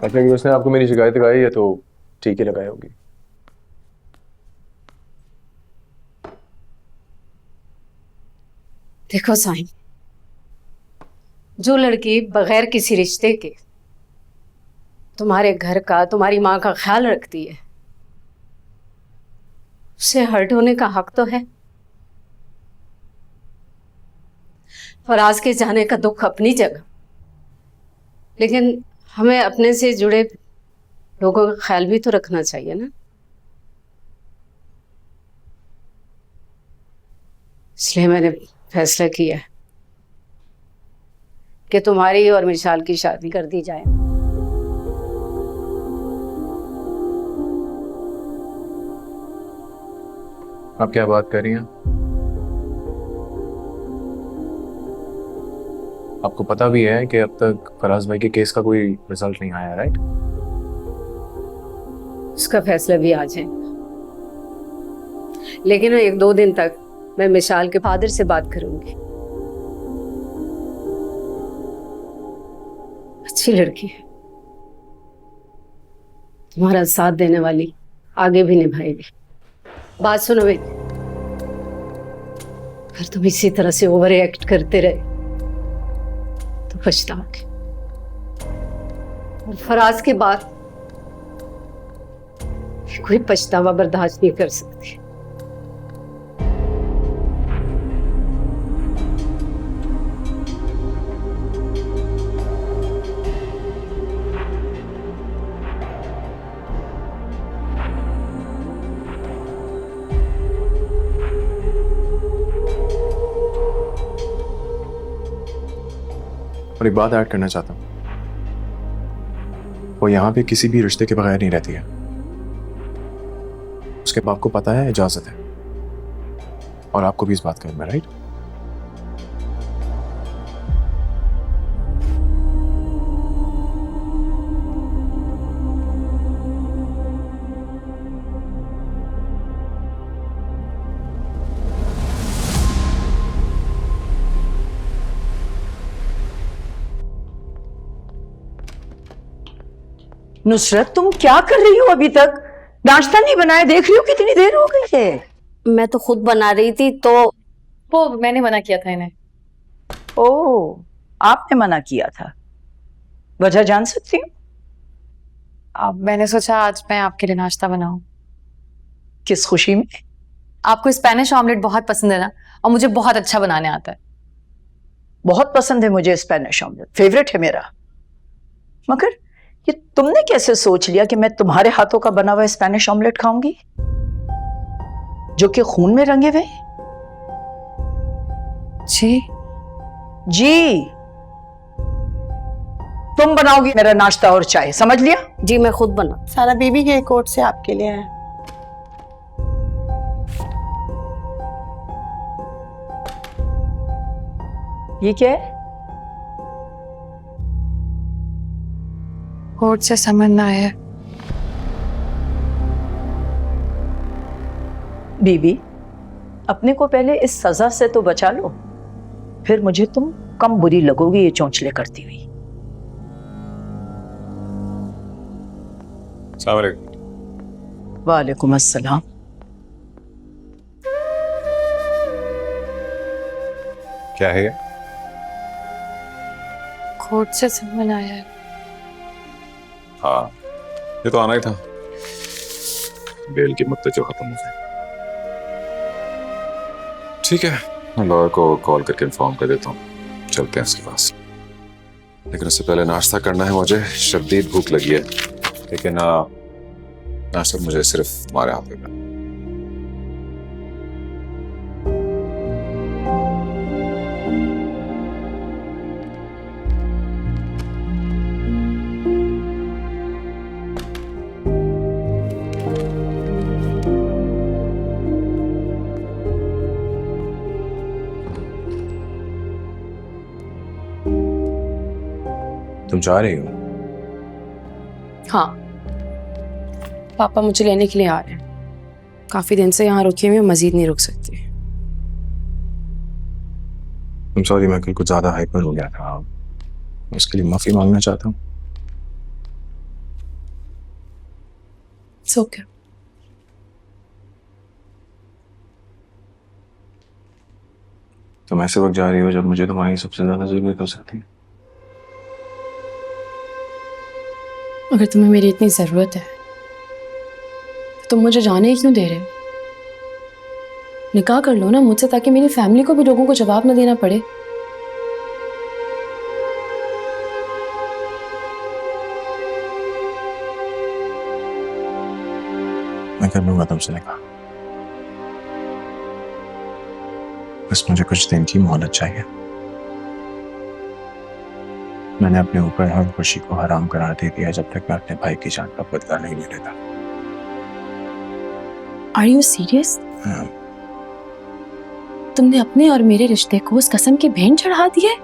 अच्छा कि उसने आपको मेरी शिकायत लगाई है तो ठीक ही लगाई होगी। देखो साईं, जो लड़की बगैर किसी रिश्ते के तुम्हारे घर का, तुम्हारी माँ का ख्याल रखती है, उसे हर्ट होने का हक तो है। फराज के जाने का दुख अपनी जगह, लेकिन हमें अपने से जुड़े लोगों का ख्याल भी तो रखना चाहिए ना। इसलिए मैंने फैसला किया है कि तुम्हारी और मिशाल की शादी कर दी जाए। आप क्या बात कर रही हैं? आपको पता भी है कि अब तक फराज भाई के केस का कोई रिजल्ट नहीं आया, राइट? इसका फैसला भी आ जाए, लेकिन 1-2 दिन तक मैं मिशाल के फादर से बात करूंगी। अच्छी लड़की है, तुम्हारा साथ देने वाली, आगे भी निभाएगी। बात सुनो बेटी, अगर तुम इसी तरह से ओवर एक्ट करते रहे तो पछताओगे। और फराज के बाद कोई पछतावा बर्दाश्त नहीं कर सकती। और एक बात ऐड करना चाहता हूँ, वो यहाँ पे किसी भी रिश्ते के बगैर नहीं रहती है। उसके बाप को पता है, इजाजत है, और आपको भी इस बात का इल्म है, राइट? नुसरत, तुम क्या कर रही हो? अभी तक नाश्ता नहीं बनाया, देख रही हो कितनी देर हो गई है। मैं तो खुद बना रही थी, तो वो मैंने मना किया था इन्हें। ओह, आपने मना किया था? वजह जान सकती हूँ? अब मैंने सोचा आज मैं आपके लिए नाश्ता बनाऊं। किस खुशी में? आपको स्पेनिश ऑमलेट बहुत पसंद है ना, और मुझे बहुत अच्छा बनाने आता है। बहुत पसंद है मुझे स्पेनिश ऑमलेट, फेवरेट है मेरा। मगर ये तुमने कैसे सोच लिया कि मैं तुम्हारे हाथों का बना हुआ स्पेनिश ऑमलेट खाऊंगी, जो कि खून में रंगे हुए? जी जी, तुम बनाओगी मेरा नाश्ता और चाय, समझ लिया? जी मैं खुद बना। सारा बीबी के कोर्ट से आपके लिए है। ये क्या है? कोर्ट से समन आया है। बीबी, अपने को पहले इस सजा से तो बचा लो, फिर मुझे तुम कम बुरी लगोगी ये चौंचले करती हुई। अस्सलाम वालेकुम। वालेकुम अस्सलाम। क्या है ये? कोर्ट से समन आया है। हाँ, ये तो आना ही था। बेल की मुद्दत जो खत्म हो गई। ठीक है, मैं लॉयर को कॉल करके इन्फॉर्म कर देता हूँ, चलते हैं उसके पास। लेकिन उससे पहले नाश्ता करना है मुझे, शदीद भूख लगी है। लेकिन नाश्ता मुझे सिर्फ तुम्हारे हाथ में। तुम जा रही हो? हाँ, पापा मुझे लेने के लिए आ रहे हैं। काफी दिन से यहाँ रुकी हुई हूँ, मजीद नहीं रुक सकती। तुम सॉरी, मैं कल कुछ ज्यादा हाइपर हो गया था, उसके लिए माफी मांगना चाहता हूँ। It's okay. तुम ऐसे वक्त जा रही हो जब मुझे तुम्हारी सबसे ज्यादा जरूरत हो सकती है। अगर तुम्हें मेरी इतनी जरूरत है तो तुम मुझे जाने ही क्यों दे रहे हो? निकाह कर लो ना मुझसे, ताकि मेरी फैमिली को भी लोगों को जवाब ना देना पड़े। मैं कर लूंगा तुमसे निकाह, बस मुझे कुछ दिन की मोहलत चाहिए। मैंने अपने ऊपर हर खुशी को हराम करार दे दिया जब तक मैं अपने भाई की जान का बदला नहीं ले लेता। Are you serious? तुमने अपने और मेरे रिश्ते को उस कसम की भेंट चढ़ा दी है?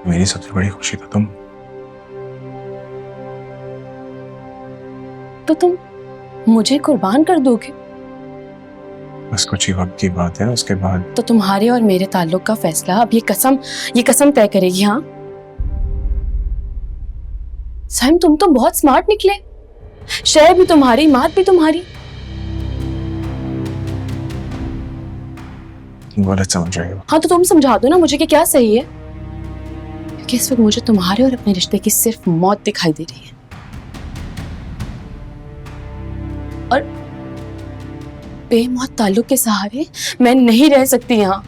मेरी सबसे बड़ी खुशी तो तुम। तो तुम मुझे कुर्बान कर दोगे? बस कुछ ही वक्त की बात है, उसके बाद तो तुम्हारे और मेरे ताल्लुक का फैसला अब ये कसम तय करेगी। हाँ साइम, तुम तो बहुत स्मार्ट निकले। शय भी तुम्हारी, मात भी तुम्हारी। तुम गलत समझ रही हो। हाँ तो तुम समझा दो ना मुझे कि क्या सही है, क्योंकि इस वक्त मुझे तुम्हारे और अपने रिश्ते की सिर्फ मौत दिखाई दे रही है। और बेमौत ताल्लुक के सहारे मैं नहीं रह सकती यहाँ।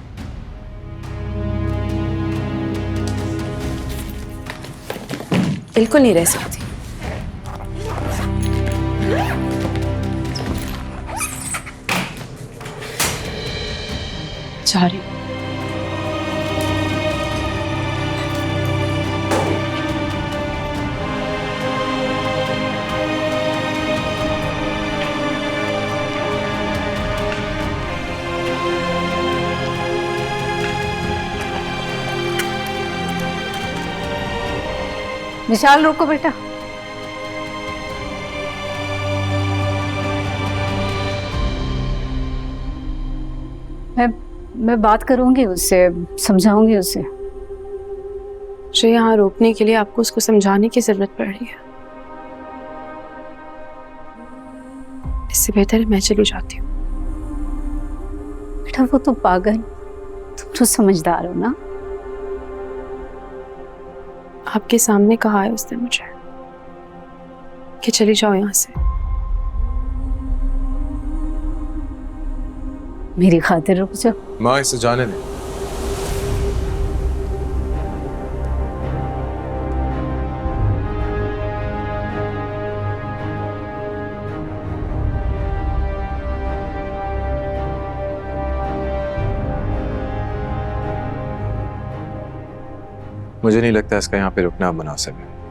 बिल्कुल नहीं रह सकती। जा रही हूँ। विशाल रुको बेटा। मैं बात करूंगी उससे, समझाऊंगी उसे। मुझे यहाँ रोकने के लिए आपको उसको समझाने की जरूरत पड़ रही है। इससे बेहतर है मैं चली जाती हूँ। बेटा वो तो पागल, तुम तो समझदार हो ना। आपके सामने कहा है उसने मुझे कि चली जाओ यहाँ से। मेरी खातिर रुक जाओ। माँ इसे जाने दे। मुझे नहीं लगता इसका यहाँ पे रुकना मुनासिब है।